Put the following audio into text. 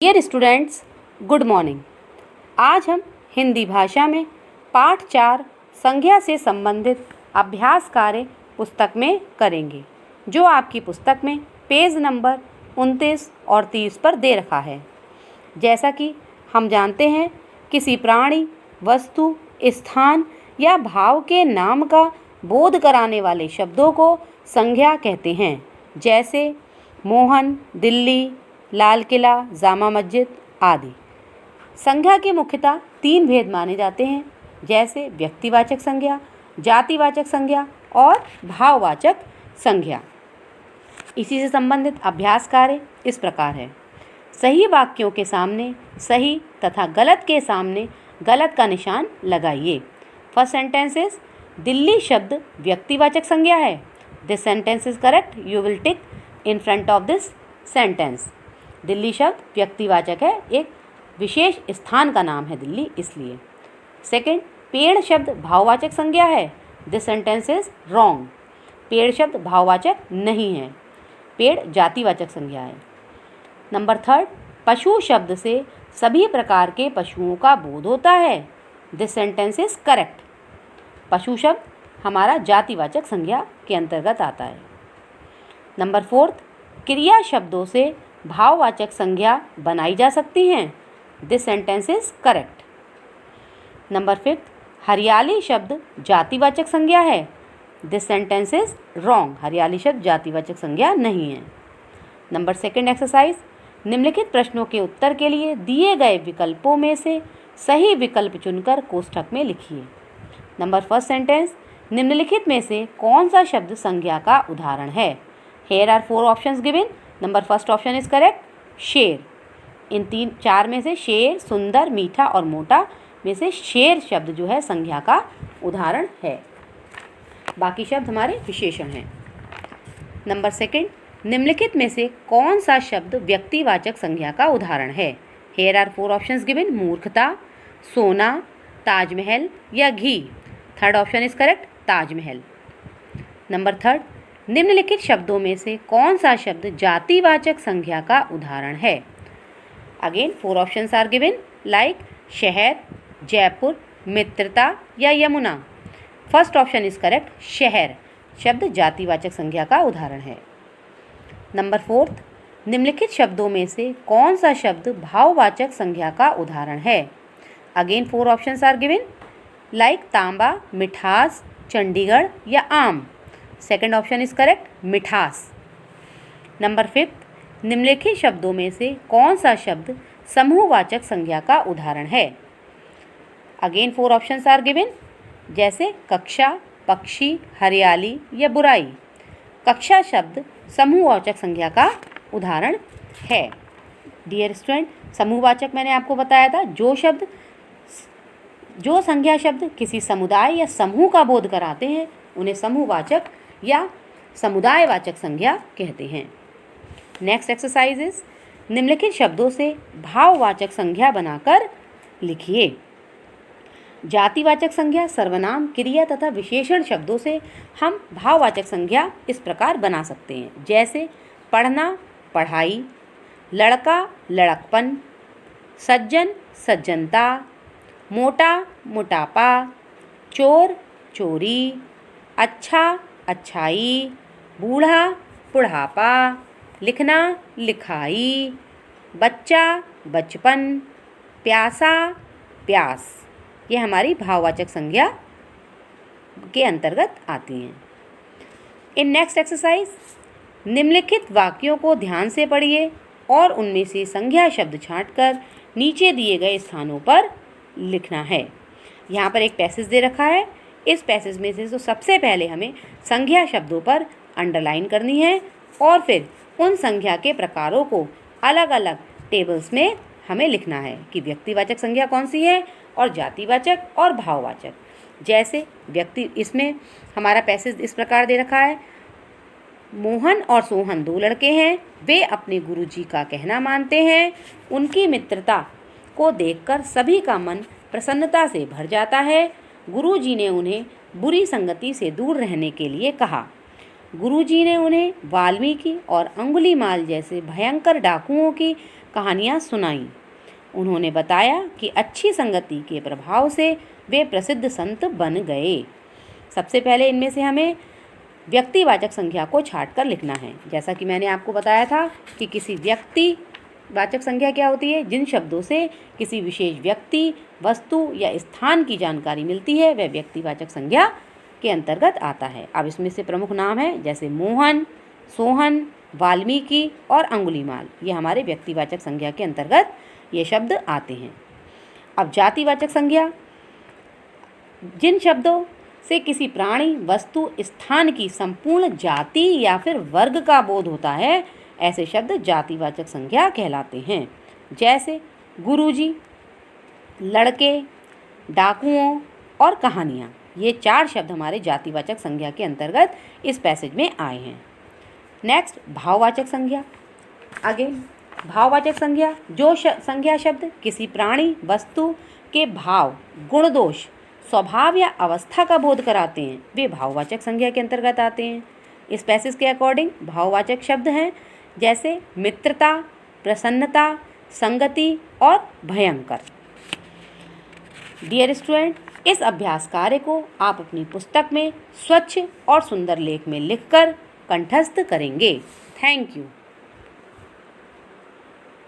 Dear students, good morning. आज हम हिंदी भाषा में पाठ 4 संज्ञा से संबंधित अभ्यास कार्य पुस्तक में करेंगे, जो आपकी पुस्तक में पेज नंबर 29 और 30 पर दे रखा है। जैसा कि हम जानते हैं, किसी प्राणी, वस्तु, स्थान या भाव के नाम का बोध कराने वाले शब्दों को संज्ञा कहते हैं, जैसे मोहन, दिल्ली, लाल किला, जामा मस्जिद आदि। संज्ञा के मुख्यतः 3 भेद माने जाते हैं, जैसे व्यक्तिवाचक संज्ञा, जातिवाचक संज्ञा और भाववाचक संज्ञा। इसी से संबंधित अभ्यास कार्य इस प्रकार है। सही वाक्यों के सामने सही तथा गलत के सामने गलत का निशान लगाइए। फर्स्ट सेंटेंस इज दिल्ली शब्द व्यक्तिवाचक संज्ञा है। This sentence is correct. You will tick in front of this sentence. Delhi शब्द व्यक्तिवाचक है, एक विशेष स्थान का नाम है दिल्ली, इसलिए। सेकंड, पेड़ शब्द भाववाचक संज्ञा है। This sentence is wrong. पेड़ शब्द भाववाचक नहीं है, पेड़ जातिवाचक संज्ञा है। नंबर 3, पशु शब्द से सभी प्रकार के पशुओं का बोध होता है। This sentence is correct. पशु शब्द हमारा जातिवाचक संज्ञा के अंतर्गत आता है। नंबर 4, क्रिया शब्दों से भाववाचक संज्ञा बनाई जा सकती हैं। This sentence is correct. Number 5, हरियाली शब्द जातिवाचक संज्ञा है। This sentence is wrong. हरियाली शब्द जातिवाचक संज्ञा नहीं है। नंबर 2 एक्सरसाइज, निम्नलिखित प्रश्नों के उत्तर के लिए दिए गए विकल्पों में से सही विकल्प चुनकर कोष्ठक में लिखिए। नंबर 1 सेंटेंस, निम्नलिखित में से कौन सा शब्द संज्ञा का उदाहरण है? Here are 4 options given. Number 1 option is correct, शेर। इन 4 में से शेर, सुंदर, मीठा और मोटा में से शेर शब्द जो है संज्ञा का उदाहरण है। बाकी शब्द हमारे विशेषण हैं। नंबर 2, निम्नलिखित में से कौन सा शब्द व्यक्तिवाचक संज्ञा का उदाहरण है? Here are 4 options given. मूर्खता, सोना, ताजमहल या घी। 3rd option is correct, Taj Mahal. Number 3, निम्नलिखित शब्दों में से कौन सा शब्द जातिवाचक संज्ञा का उदाहरण है? Again 4 options are given, like शहर, जयपुर, मित्रता या Yamuna. 1st option is correct, शहर शब्द जातिवाचक संज्ञा का उदाहरण है। नंबर 4, निम्नलिखित शब्दों में से कौन सा शब्द भाववाचक संज्ञा का उदाहरण है? Again 4 options are given, like तांबा, मिठास, चंडीगढ़ या आम। 2nd ऑप्शन इज करेक्ट, मिठास। नंबर 5, निम्नलिखित शब्दों में से कौन सा शब्द समूहवाचक संज्ञा का उदाहरण है? अगेन 4 ऑप्शंस आर गिवन, जैसे कक्षा, पक्षी, हरियाली या बुराई। कक्षा शब्द समूहवाचक संज्ञा का उदाहरण है। डियर स्टूडेंट, समूहवाचक मैंने आपको बताया था, जो संज्ञा शब्द किसी समुदाय या समूह का बोध कराते हैं उन्हें समूहवाचक या समुदायवाचक संज्ञा कहते हैं। नेक्स्ट एक्सरसाइज इज, निम्नलिखित शब्दों से भाववाचक संज्ञा बनाकर लिखिए। जातिवाचक संज्ञा सर्वनाम, क्रिया तथा विशेषण शब्दों से हम भाववाचक संज्ञा इस प्रकार बना सकते हैं, जैसे पढ़ना, पढ़ाई, लड़का, लड़कपन, सज्जन, सज्जनता, मोटा, मोटापा, चोर, चोरी, अच्छा, अच्छाई, बूढ़ा, बुढ़ापा, लिखना, लिखाई, बच्चा, बचपन, प्यासा, प्यास। ये हमारी भाववाचक संज्ञा के अंतर्गत आती हैं। इन नेक्स्ट एक्सरसाइज, निम्नलिखित वाक्यों को ध्यान से पढ़िए और उनमें से संज्ञा शब्द छांटकर नीचे दिए गए स्थानों पर लिखना है। यहाँ पर एक पैसेज दे रखा है। इस पैसेज में से तो सबसे पहले हमें संज्ञा शब्दों पर अंडरलाइन करनी है और फिर उन संज्ञा के प्रकारों को अलग अलग टेबल्स में हमें लिखना है कि व्यक्तिवाचक संज्ञा कौन सी है और जातिवाचक और भाववाचक। जैसे इसमें हमारा पैसेज इस प्रकार दे रखा है, मोहन और सोहन 2 लड़के हैं। वे अपने गुरुजी का कहना मानते हैं। उनकी मित्रता को देखकर सभी का मन प्रसन्नता से भर जाता है। गुरुजी ने उन्हें बुरी संगति से दूर रहने के लिए कहा। गुरुजी ने उन्हें वाल्मीकि और अंगुलीमाल जैसे भयंकर डाकुओं की कहानियाँ सुनाईं। उन्होंने बताया कि अच्छी संगति के प्रभाव से वे प्रसिद्ध संत बन गए। सबसे पहले इनमें से हमें व्यक्तिवाचक संज्ञा को छांटकर लिखना है। जैसा कि मैंने आपको बताया था कि किसी व्यक्तिवाचक संज्ञा क्या होती है, जिन शब्दों से किसी विशेष व्यक्ति, वस्तु या स्थान की जानकारी मिलती है वह व्यक्तिवाचक संज्ञा के अंतर्गत आता है। अब इसमें से प्रमुख नाम है जैसे मोहन, सोहन, वाल्मीकि और अंगुलीमाल, ये हमारे व्यक्तिवाचक संज्ञा के अंतर्गत ये शब्द आते हैं। अब जातिवाचक संज्ञा, जिन शब्दों से किसी प्राणी, वस्तु, स्थान की संपूर्ण जाति या फिर वर्ग का बोध होता है, ऐसे शब्द जातिवाचक संज्ञा कहलाते हैं। जैसे गुरुजी, लड़के, डाकुओं और कहानियाँ, ये 4 शब्द हमारे जातिवाचक संज्ञा के अंतर्गत इस पैसेज में आए हैं। नेक्स्ट, भाववाचक संज्ञा। अगेन भाववाचक संज्ञा, जो संज्ञा शब्द किसी प्राणी, वस्तु के भाव, गुण, दोष, स्वभाव या अवस्था का बोध कराते हैं वे भाववाचक संज्ञा के अंतर्गत आते हैं। इस पैसेज के अकॉर्डिंग भाववाचक शब्द हैं जैसे मित्रता, प्रसन्नता, संगति और भयंकर। डियर स्टूडेंट, इस अभ्यास कार्य को आप अपनी पुस्तक में स्वच्छ और सुंदर लेख में लिखकर कंठस्थ करेंगे। Thank you.